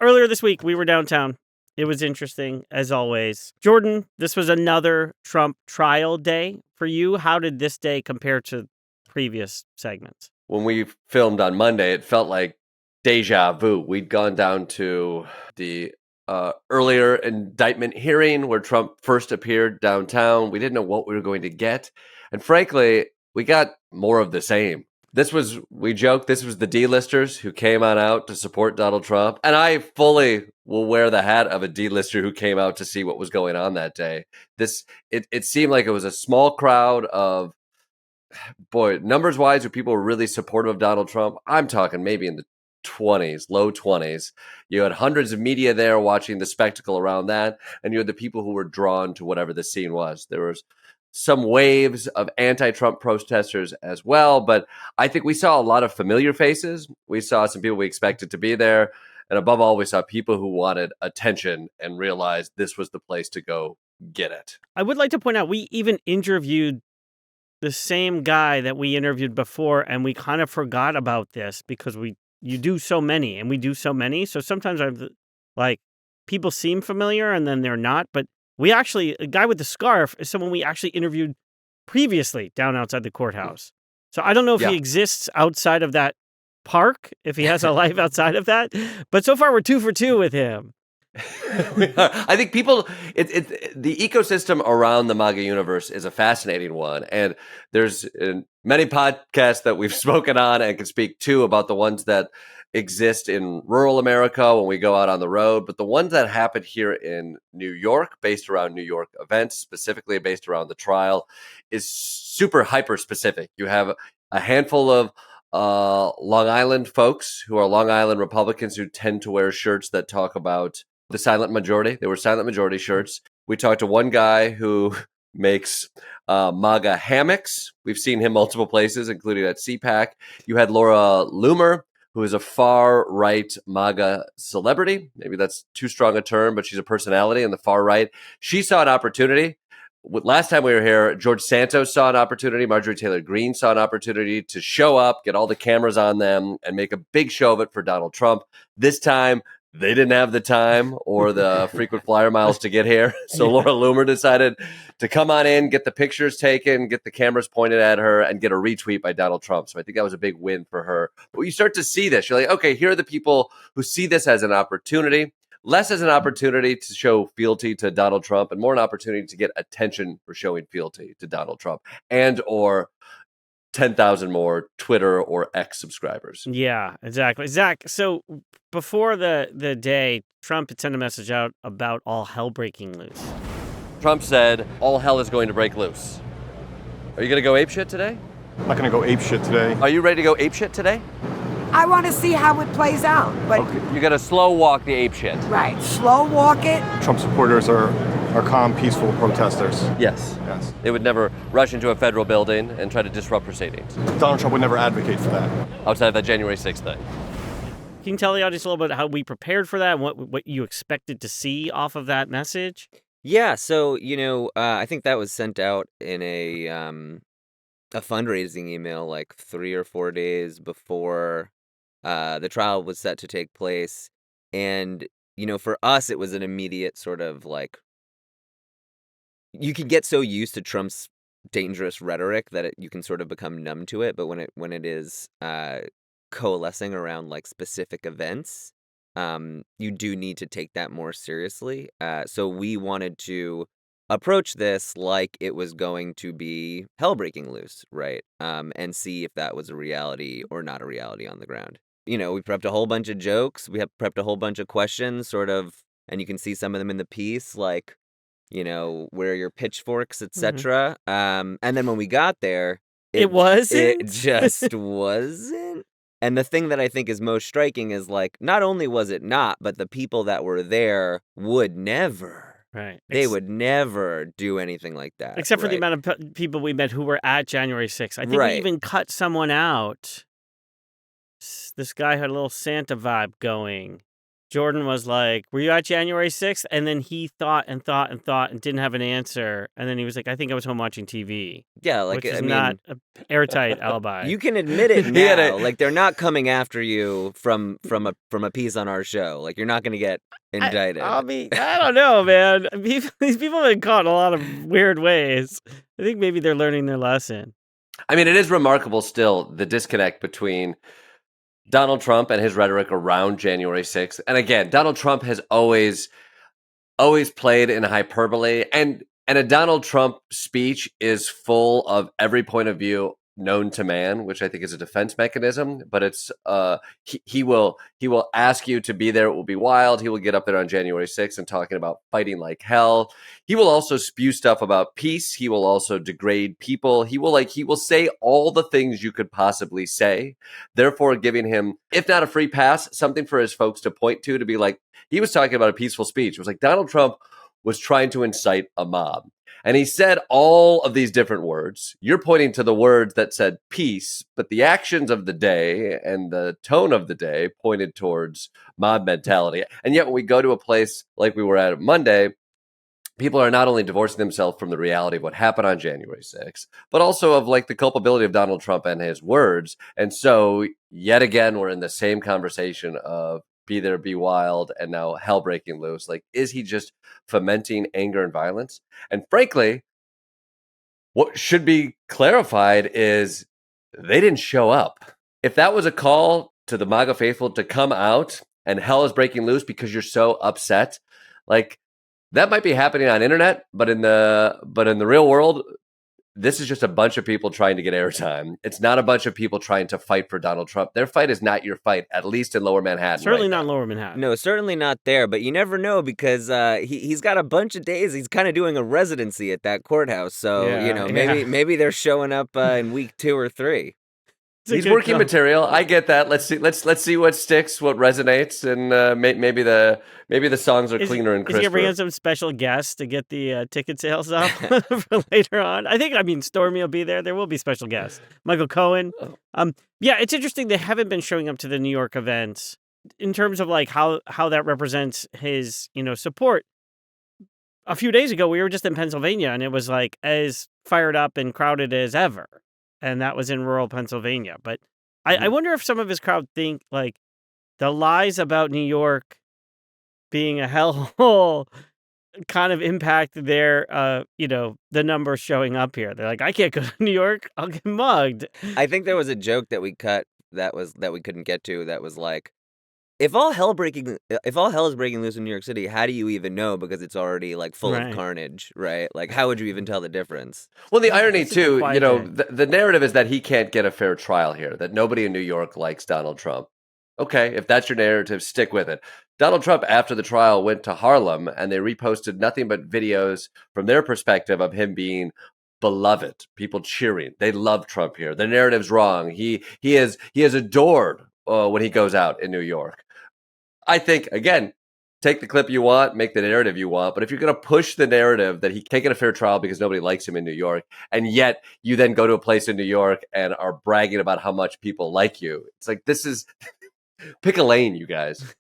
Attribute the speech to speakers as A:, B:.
A: earlier this week, we were downtown. It was interesting, as always. Jordan, this was another Trump trial day for you. How did this day compare to previous segments?
B: When we filmed on Monday, it felt like deja vu. We'd gone down to the earlier indictment hearing where Trump first appeared downtown. We didn't know what we were going to get. And frankly, we got more of the same. We joked, this was the D-listers who came on out to support Donald Trump. And I fully will wear the hat of a D-lister who came out to see what was going on that day. It seemed like it was a small crowd of, numbers-wise, where people were really supportive of Donald Trump. I'm talking maybe in the 20s, low 20s. You had hundreds of media there watching the spectacle around that. And you had the people who were drawn to whatever the scene was. There was some waves of anti-Trump protesters as well, but I think we saw a lot of familiar faces. We saw some people we expected to be there, and above all, we saw people who wanted attention and realized this was the place to go get it.
A: I would like to point out, we even interviewed the same guy that we interviewed before, and we kind of forgot about this because you do so many, and we do so many, so sometimes people seem familiar, and then they're not, but a guy with the scarf is someone we actually interviewed previously down outside the courthouse. So I don't know if he exists outside of that park, if he has a life outside of that. But so far, we're 2 for 2 with him.
B: I think the ecosystem around the Maga universe is a fascinating one. And there's many podcasts that we've spoken on and can speak to about the ones that exist in rural America when we go out on the road. But the ones that happen here in New York, based around New York events, specifically based around the trial, is super hyper specific. You have a handful of Long Island folks who are Long Island Republicans who tend to wear shirts that talk about the silent majority. They were silent majority shirts. We talked to one guy who makes MAGA hammocks. We've seen him multiple places, including at CPAC. You had Laura Loomer, who is a far-right MAGA celebrity. Maybe that's too strong a term, but she's a personality in the far right. She saw an opportunity. Last time we were here, George Santos saw an opportunity. Marjorie Taylor Greene saw an opportunity to show up, get all the cameras on them, and make a big show of it for Donald Trump. This time, they didn't have the time or the frequent flyer miles to get here. So Laura Loomer decided to come on in, get the pictures taken, get the cameras pointed at her, and get a retweet by Donald Trump. So I think that was a big win for her. But you start to see this. You're like, okay, here are the people who see this as an opportunity, less as an opportunity to show fealty to Donald Trump and more an opportunity to get attention for showing fealty to Donald Trump and or 10,000 more Twitter or X subscribers.
A: Yeah, exactly. Zach, so before the day, Trump had sent a message out about all hell breaking loose.
B: Trump said, all hell is going to break loose. Are you going to go apeshit today?
C: I'm not going to go apeshit today.
B: Are you ready to go apeshit today?
D: I want to see how it plays out, but
B: You got to slow walk the apeshit.
D: right, slow walk it.
C: Trump supporters are calm, peaceful protesters.
B: Yes. They would never rush into a federal building and try to disrupt proceedings.
C: Donald Trump would never advocate for that.
B: Outside of that January 6th thing.
A: Can you tell the audience a little bit how we prepared for that and what you expected to see off of that message?
E: Yeah, so, I think that was sent out in a fundraising email like 3 or 4 days before the trial was set to take place. And, for us, it was an immediate sort of like, you can get so used to Trump's dangerous rhetoric that you can sort of become numb to it. But when it is coalescing around like specific events, you do need to take that more seriously. So we wanted to approach this like it was going to be hell breaking loose, right? And see if that was a reality or not a reality on the ground. We prepped a whole bunch of jokes. We have prepped a whole bunch of questions, sort of, and you can see some of them in the piece, like, where are your pitchforks, etc. And then when we got there,
A: it wasn't.
E: It just wasn't. And the thing that I think is most striking is, like, not only was it not, but the people that were there would never.
A: Right.
E: They would never do anything like that.
A: Except for the amount of people we met who were at January 6th. I think we even cut someone out. This guy had a little Santa vibe going. Jordan was like, "Were you at January 6th?" And then he thought and thought and thought and didn't have an answer. And then he was like, "I think I was home watching TV,"
E: Yeah, like,
A: which is
E: I
A: not
E: mean,
A: an airtight alibi.
E: you can admit it
B: He had
E: now.
B: a-
E: Like, they're not coming after you from a piece on our show. Like, you're not going to get indicted.
A: I don't know, man. These people have been caught in a lot of weird ways. I think maybe they're learning their lesson.
B: I mean, it is remarkable still, the disconnect between Donald Trump and his rhetoric around January 6th. And again, Donald Trump has always played in hyperbole, and a Donald Trump speech is full of every point of view known to man, which I think is a defense mechanism. But it's he will ask you to be there. It will be wild. He will get up there on January 6th and talking about fighting like hell. He will also spew stuff about peace. He will also degrade people. He will say all the things you could possibly say, therefore giving him, if not a free pass, something for his folks to point to be like, he was talking about a peaceful speech. It was like Donald Trump was trying to incite a mob. And he said all of these different words. You're pointing to the words that said peace, but the actions of the day and the tone of the day pointed towards mob mentality. And yet when we go to a place like we were at Monday, people are not only divorcing themselves from the reality of what happened on January 6th, but also of like the culpability of Donald Trump and his words. And so yet again, we're in the same conversation of be there, be wild, and now hell breaking loose. Like, is he just fomenting anger and violence? And frankly, what should be clarified is they didn't show up. If that was a call to the MAGA faithful to come out and hell is breaking loose because you're so upset, like that might be happening on internet, but in the real world, this is just a bunch of people trying to get airtime. It's not a bunch of people trying to fight for Donald Trump. Their fight is not your fight, at least in Lower Manhattan.
A: Certainly
B: right
A: not
B: now.
A: in Lower Manhattan.
E: No, certainly not there, but you never know because he's got a bunch of days. He's kind of doing a residency at that courthouse, so
A: Yeah,
E: maybe they're showing up in week 2 or 3.
A: It's a
B: He's
A: good
B: working
A: call.
B: material. I get that. Let's see what sticks, what resonates, and maybe the songs are cleaner and
A: Is he gonna bring
B: crisper.
A: in some special guests to get the ticket sales up for later on? I mean, Stormy will be there. There will be special guests. Michael Cohen. Yeah, it's interesting. They haven't been showing up to the New York events in terms of like how that represents his support. A few days ago, we were just in Pennsylvania, and it was like as fired up and crowded as ever. And that was in rural Pennsylvania. But I wonder if some of his crowd think like the lies about New York being a hellhole kind of impact their, the numbers showing up here. They're like, I can't go to New York. I'll get mugged.
E: I think there was a joke that we cut that we couldn't get to. That was like, if all hell is breaking loose in New York City, how do you even know? Because it's already like full
A: Right.
E: of carnage, right? Like, how would you even tell the difference?
B: Well, the irony
A: It's just a
B: too,
A: quiet day.
B: the narrative is that he can't get a fair trial here. That nobody in New York likes Donald Trump. Okay, if that's your narrative, stick with it. Donald Trump, after the trial, went to Harlem and they reposted nothing but videos from their perspective of him being beloved, people cheering. They love Trump here. The narrative's wrong. He is adored when he goes out in New York. I think, again, take the clip you want, make the narrative you want. But if you're going to push the narrative that he can't get a fair trial because nobody likes him in New York, and yet you then go to a place in New York and are bragging about how much people like you, it's like, this is pick a lane, you guys.